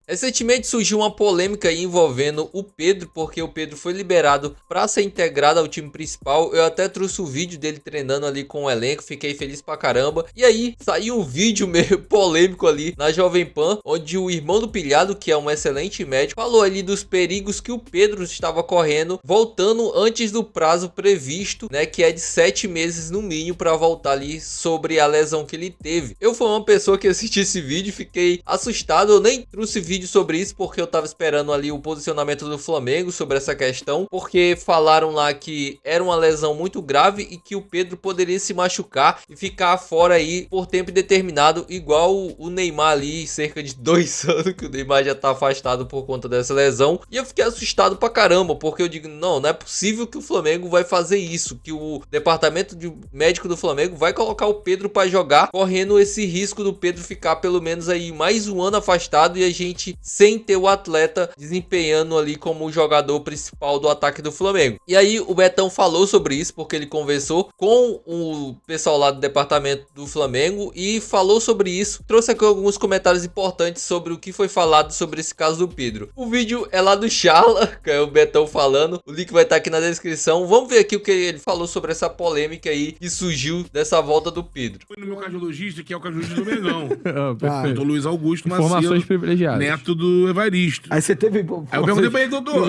Recentemente surgiu uma polêmica aí envolvendo o Pedro, porque o Pedro foi liberado para ser integrado ao time principal. Eu até trouxe o vídeo dele treinando ali com o elenco, fiquei feliz pra caramba. E aí saiu um vídeo meio polêmico ali na Jovem Pan, onde o irmão do pilhado, que é um excelente médico, falou ali dos perigos que o Pedro estava correndo, voltando antes do prazo previsto, né, que é de 7 meses no mínimo para voltar ali sobre a lesão que ele teve. Eu fui uma pessoa que assisti esse vídeo e fiquei assustado. Eu nem trouxe vídeo sobre isso porque eu tava esperando ali o posicionamento do Flamengo sobre essa questão, porque falaram lá que era uma lesão muito grave e que o Pedro poderia se machucar e ficar fora aí por tempo indeterminado, igual o Neymar ali, cerca de 2 anos que o Neymar já tá afastado por conta dessa lesão. E eu fiquei assustado pra caramba, porque eu digo, não é possível que o Flamengo vai fazer isso, que o departamento médico do Flamengo vai colocar o Pedro pra jogar, correndo esse risco do Pedro ficar pelo menos aí mais um ano afastado e a gente sem ter o atleta desempenhando ali como o jogador principal do ataque do Flamengo. E aí o Betão falou sobre isso, porque ele conversou com o pessoal lá do departamento do Flamengo e falou sobre isso. Trouxe aqui alguns comentários importantes sobre o que foi falado sobre esse caso do Pedro. O vídeo é lá do Charla, que é o Betão falando, o link vai estar aqui na descrição. Vamos ver aqui o que ele falou sobre essa polêmica aí que surgiu dessa volta do Pedro. Fui no meu cardiologista, que é o cardiologista do Mengão. Perfeito. Doutor Luiz Augusto Informações Macedo, privilegiadas. neto do Evaristo. Aí você teve. Aí eu perguntei pra ele, doutor.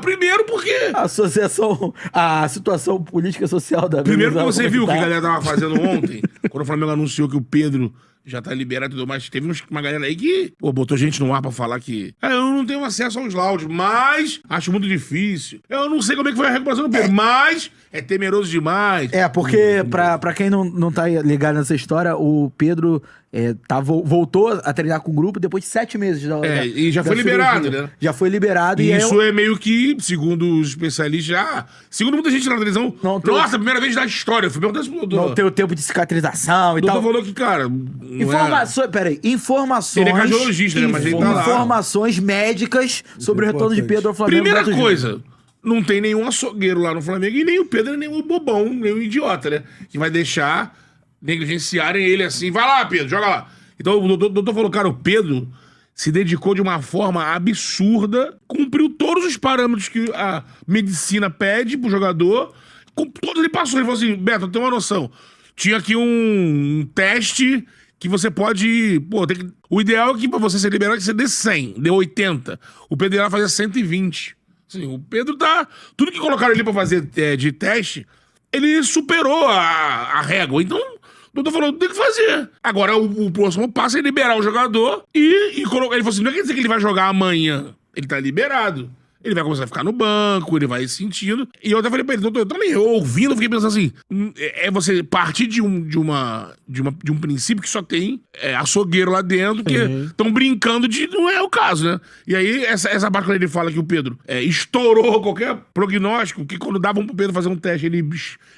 Primeiro porque... A situação política social da Primeiro que você viu o que a tá? galera tava fazendo ontem, quando o Flamengo anunciou que o Pedro já tá liberado e tudo mais. Teve uma galera aí que, botou gente no ar pra falar que eu não tenho acesso aos laudos, mas acho muito difícil. Eu não sei como é que foi a recuperação do Pedro, mas é temeroso demais. Porque, pra quem não tá ligado nessa história, o Pedro voltou a treinar com o grupo depois de 7 meses. E já foi liberado, né? Já foi liberado. E E isso é meio que, segundo os especialistas, segundo muita gente na televisão, nossa, primeira vez da história. Eu fui perguntar isso pro doutor. não tem o tempo de cicatrização e O doutor tal. falou que, cara... Informações. Ele é cardiologista, né? Mas ele tá lá. Informações médicas sobre o retorno de Pedro ao Flamengo. Primeira Beto coisa, Júnior. não tem nenhum açougueiro lá no Flamengo e nem o Pedro, nem o bobão, nem o idiota, né? Que vai deixar negligenciarem ele assim. Vai lá, Pedro, joga lá. Então o doutor falou, cara, o Pedro se dedicou de uma forma absurda, cumpriu todos os parâmetros que a medicina pede pro jogador, com todos ele passou. Ele falou assim, Beto, tem uma noção. Tinha aqui um teste que você pode... o ideal é que pra você ser liberado que você dê 100, dê 80. O Pedro ia lá fazer 120. Assim, o Pedro tá... Tudo que colocaram ele pra fazer de teste, ele superou a régua. Então, o doutor falou, tem que fazer. Agora, o próximo passo é liberar o jogador e colocar... Ele falou assim, não quer dizer que ele vai jogar amanhã. Ele tá liberado. Ele vai começar a ficar no banco, ele vai sentindo. E eu até falei pra ele, doutor, eu também ouvindo, eu fiquei pensando assim, é você partir de um princípio que só tem açougueiro lá dentro, que estão brincando de... Não é o caso, né? E aí, essa parte quando ele fala que o Pedro estourou qualquer prognóstico, que quando davam pro Pedro fazer um teste, ele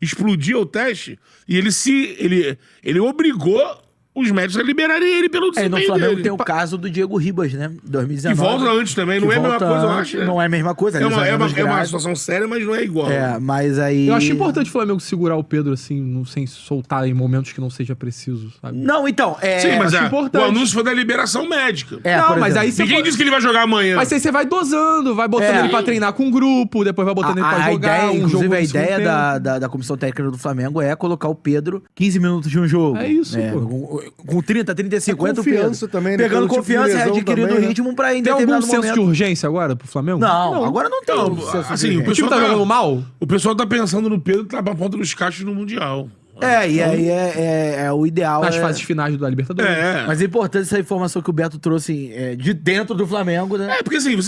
explodia o teste, e ele obrigou os médicos a liberarem ele pelo desempenho no Flamengo dele. tem o caso do Diego Ribas, né? 2019. Que volta antes também, não é a mesma coisa, eu acho. Não é a mesma coisa. É uma situação séria, mas não é igual. Mas aí... Eu acho importante o Flamengo segurar o Pedro, assim, sem soltar em momentos que não seja preciso, sabe? Não, então... Sim, mas importante. o anúncio foi da liberação médica. Não, mas aí você... Ninguém disse que ele vai jogar amanhã. Mas aí você vai dosando, vai botando ele pra treinar com um grupo, depois vai botando ele pra jogar Inclusive, a ideia da comissão técnica do Flamengo é colocar o Pedro 15 minutos de um jogo. É isso, pô. Com 30, 50, confiança também, né? pegando confiança, adquirindo ritmo pra em Tem algum determinado senso momento. de urgência agora pro Flamengo? Não, agora não tem. Assim, O time tá jogando mal? O pessoal tá pensando no Pedro que tá pra ponta dos cachos no Mundial. E aí é o ideal. Nas fases finais da Libertadores. Mas é importante essa informação que o Beto trouxe de dentro do Flamengo, né? Porque assim,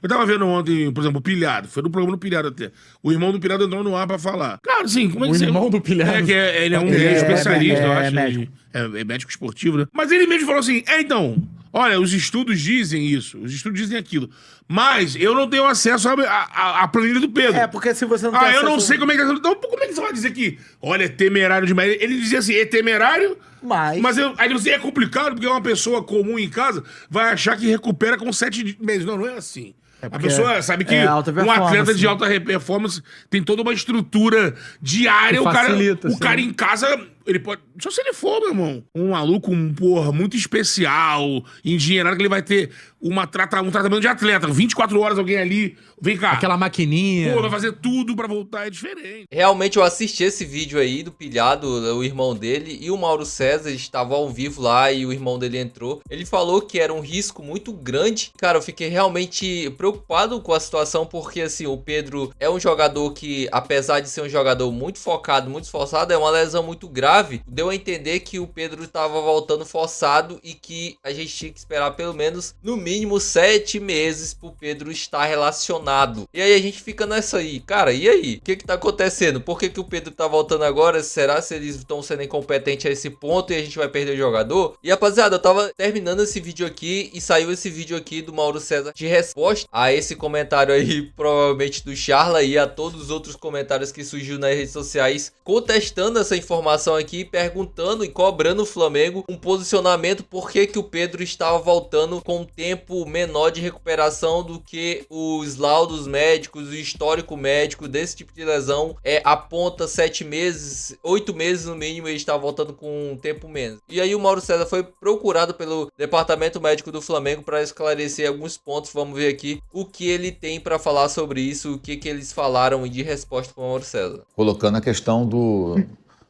eu tava vendo ontem, por exemplo, o Pilhado. Foi no programa do Pilhado até. O irmão do Pilhado entrou no ar pra falar. Cara, assim, como é que O irmão do Pilhado? Ele é um especialista, eu acho. Médico. É médico esportivo, né? Mas ele mesmo falou assim, então, olha, os estudos dizem isso, os estudos dizem aquilo. Mas eu não tenho acesso à planilha do Pedro. Porque se você não tem eu acesso... não sei como é que tá. Então, como é que você vai dizer que, olha, é temerário demais? Ele dizia assim, é temerário, mas aí você é complicado, porque uma pessoa comum em casa vai achar que recupera com 7 meses. Não é assim. A pessoa sabe que um atleta de alta performance tem toda uma estrutura diária. O cara em casa ele pode... Só se ele for, meu irmão, um maluco, porra, muito especial, engenheirado, que ele vai ter um tratamento de atleta. 24 horas alguém ali, vem cá. Aquela maquininha. Pô, vai fazer tudo pra voltar, é diferente. Realmente eu assisti esse vídeo aí do pilhado, o irmão dele e o Mauro César estavam ao vivo lá e o irmão dele entrou. Ele falou que era um risco muito grande. Cara, eu fiquei realmente preocupado com a situação porque, assim, o Pedro é um jogador que, apesar de ser um jogador muito focado, muito esforçado, é uma lesão muito grave. Deu a entender que o Pedro estava voltando forçado e que a gente tinha que esperar pelo menos, no mínimo, 7 meses pro Pedro estar relacionado. E aí a gente fica nessa aí. Cara, e aí? O que tá acontecendo? Por que o Pedro tá voltando agora? Será se eles estão sendo incompetentes a esse ponto e a gente vai perder o jogador? E rapaziada, eu tava terminando esse vídeo aqui e saiu esse vídeo aqui do Mauro César de resposta a esse comentário aí, provavelmente do Charla e a todos os outros comentários que surgiu nas redes sociais, contestando essa informação aqui, perguntando e cobrando o Flamengo um posicionamento por que o Pedro estava voltando com um tempo menor de recuperação do que os laudos médicos, o histórico médico desse tipo de lesão aponta 7 meses, 8 meses no mínimo, ele está voltando com um tempo menos. E aí o Mauro César foi procurado pelo departamento médico do Flamengo para esclarecer alguns pontos. Vamos ver aqui o que ele tem para falar sobre isso, o que eles falaram de resposta para o Mauro César. Colocando a questão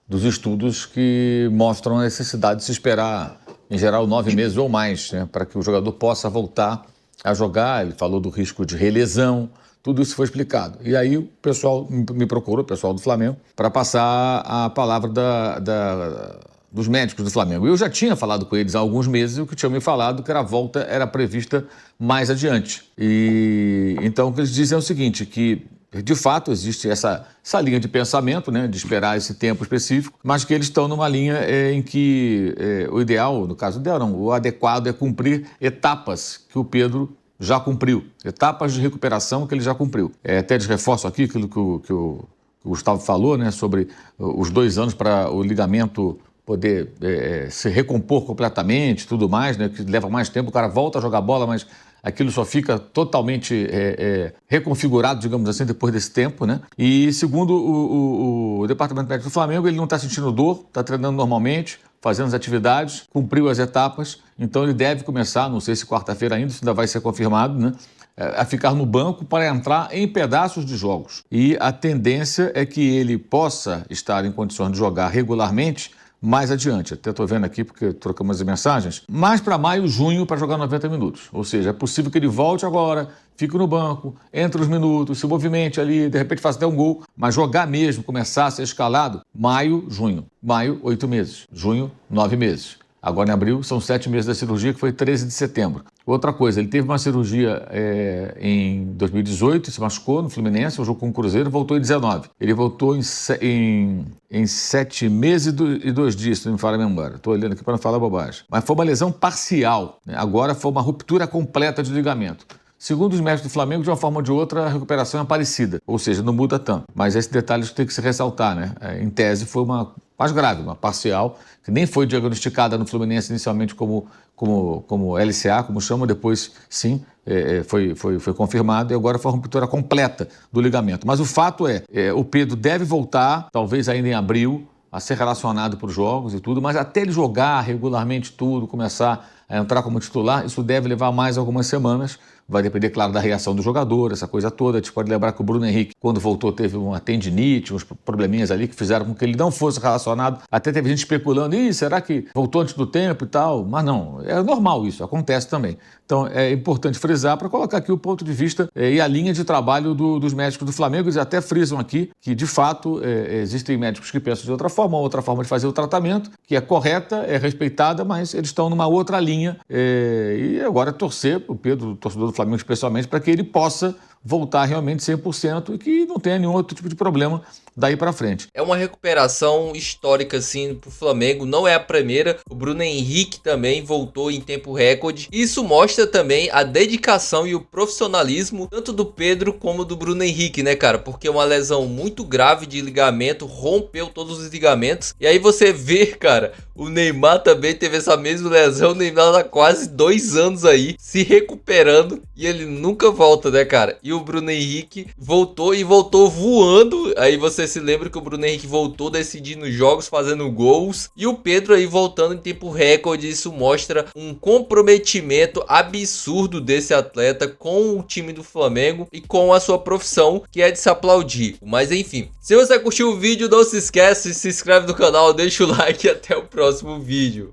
dos estudos que mostram a necessidade de se esperar, em geral, 9 meses ou mais, né, para que o jogador possa voltar a jogar. Ele falou do risco de relesão, tudo isso foi explicado. E aí o pessoal me procurou, o pessoal do Flamengo, para passar a palavra dos médicos do Flamengo. Eu já tinha falado com eles há alguns meses, o que tinham me falado que a volta era prevista mais adiante. E então o que eles dizem é o seguinte, que de fato existe essa linha de pensamento, né, de esperar esse tempo específico, mas que eles estão numa linha em que o ideal, no caso dela, o adequado é cumprir etapas que o Pedro já cumpriu, etapas de recuperação que ele já cumpriu. Até eles reforçam aqui aquilo que o Gustavo falou, né, sobre os 2 anos para o ligamento poder se recompor completamente, tudo mais, né, que leva mais tempo, o cara volta a jogar bola, mas aquilo só fica totalmente reconfigurado, digamos assim, depois desse tempo, né? E segundo o Departamento Médico do Flamengo, ele não está sentindo dor, está treinando normalmente, fazendo as atividades, cumpriu as etapas, então ele deve começar, não sei se quarta-feira ainda, isso ainda vai ser confirmado, né? A ficar no banco para entrar em pedaços de jogos. E a tendência é que ele possa estar em condições de jogar regularmente mais adiante. Até estou vendo aqui porque trocamos as mensagens. Mais para maio, junho, para jogar 90 minutos. Ou seja, é possível que ele volte agora, fique no banco, entre os minutos, se movimente ali, de repente faça até um gol. Mas jogar mesmo, começar a ser escalado, maio, junho. Maio, 8 meses. Junho, 9 meses. Agora em abril, são 7 meses da cirurgia, que foi 13 de setembro. Outra coisa, ele teve uma cirurgia em 2018, se machucou no Fluminense, jogou com o Cruzeiro, voltou em 19. Ele voltou em 7 meses e 2 dias, se não me fala a memória. Estou olhando aqui para não falar bobagem. Mas foi uma lesão parcial, né? Agora foi uma ruptura completa de ligamento. Segundo os médicos do Flamengo, de uma forma ou de outra, a recuperação é parecida, ou seja, não muda tanto. Mas esse detalhe tem que se ressaltar, né? Em tese, foi uma mais grave, uma parcial, que nem foi diagnosticada no Fluminense inicialmente como LCA, como chama, depois sim, foi confirmado e agora foi uma ruptura completa do ligamento. Mas o fato o Pedro deve voltar, talvez ainda em abril, a ser relacionado para os jogos e tudo, mas até ele jogar regularmente tudo, começar a entrar como titular, isso deve levar mais algumas semanas. Vai depender, claro, da reação do jogador, essa coisa toda. A gente pode lembrar que o Bruno Henrique, quando voltou, teve uma tendinite, uns probleminhas ali que fizeram com que ele não fosse relacionado. Até teve gente especulando, será que voltou antes do tempo e tal? Mas não, é normal isso, acontece também. Então é importante frisar para colocar aqui o ponto de vista e a linha de trabalho dos médicos do Flamengo. Eles até frisam aqui que, de fato, existem médicos que pensam de outra forma de fazer o tratamento, que é correta, é respeitada, mas eles estão numa outra linha. E agora torcer, o Pedro, o torcedor do Flamengo especialmente, para que ele possa voltar realmente 100% e que não tenha nenhum outro tipo de problema daí para frente. É uma recuperação histórica, assim, pro Flamengo. Não é a primeira. O Bruno Henrique também voltou em tempo recorde. Isso mostra também a dedicação e o profissionalismo tanto do Pedro como do Bruno Henrique, né, cara? Porque é uma lesão muito grave de ligamento, rompeu todos os ligamentos. E aí você vê, cara, o Neymar também teve essa mesma lesão. O Neymar tá quase 2 anos aí se recuperando e ele nunca volta, né, cara? E o Bruno Henrique voltou e voltou voando. Aí você se lembra que o Bruno Henrique voltou decidindo jogos, fazendo gols. E o Pedro aí voltando em tempo recorde. Isso mostra um comprometimento absurdo desse atleta com o time do Flamengo e com a sua profissão, que é de se aplaudir. Mas enfim, se você curtiu o vídeo, não se esquece, se inscreve no canal, deixa o like e até o próximo vídeo.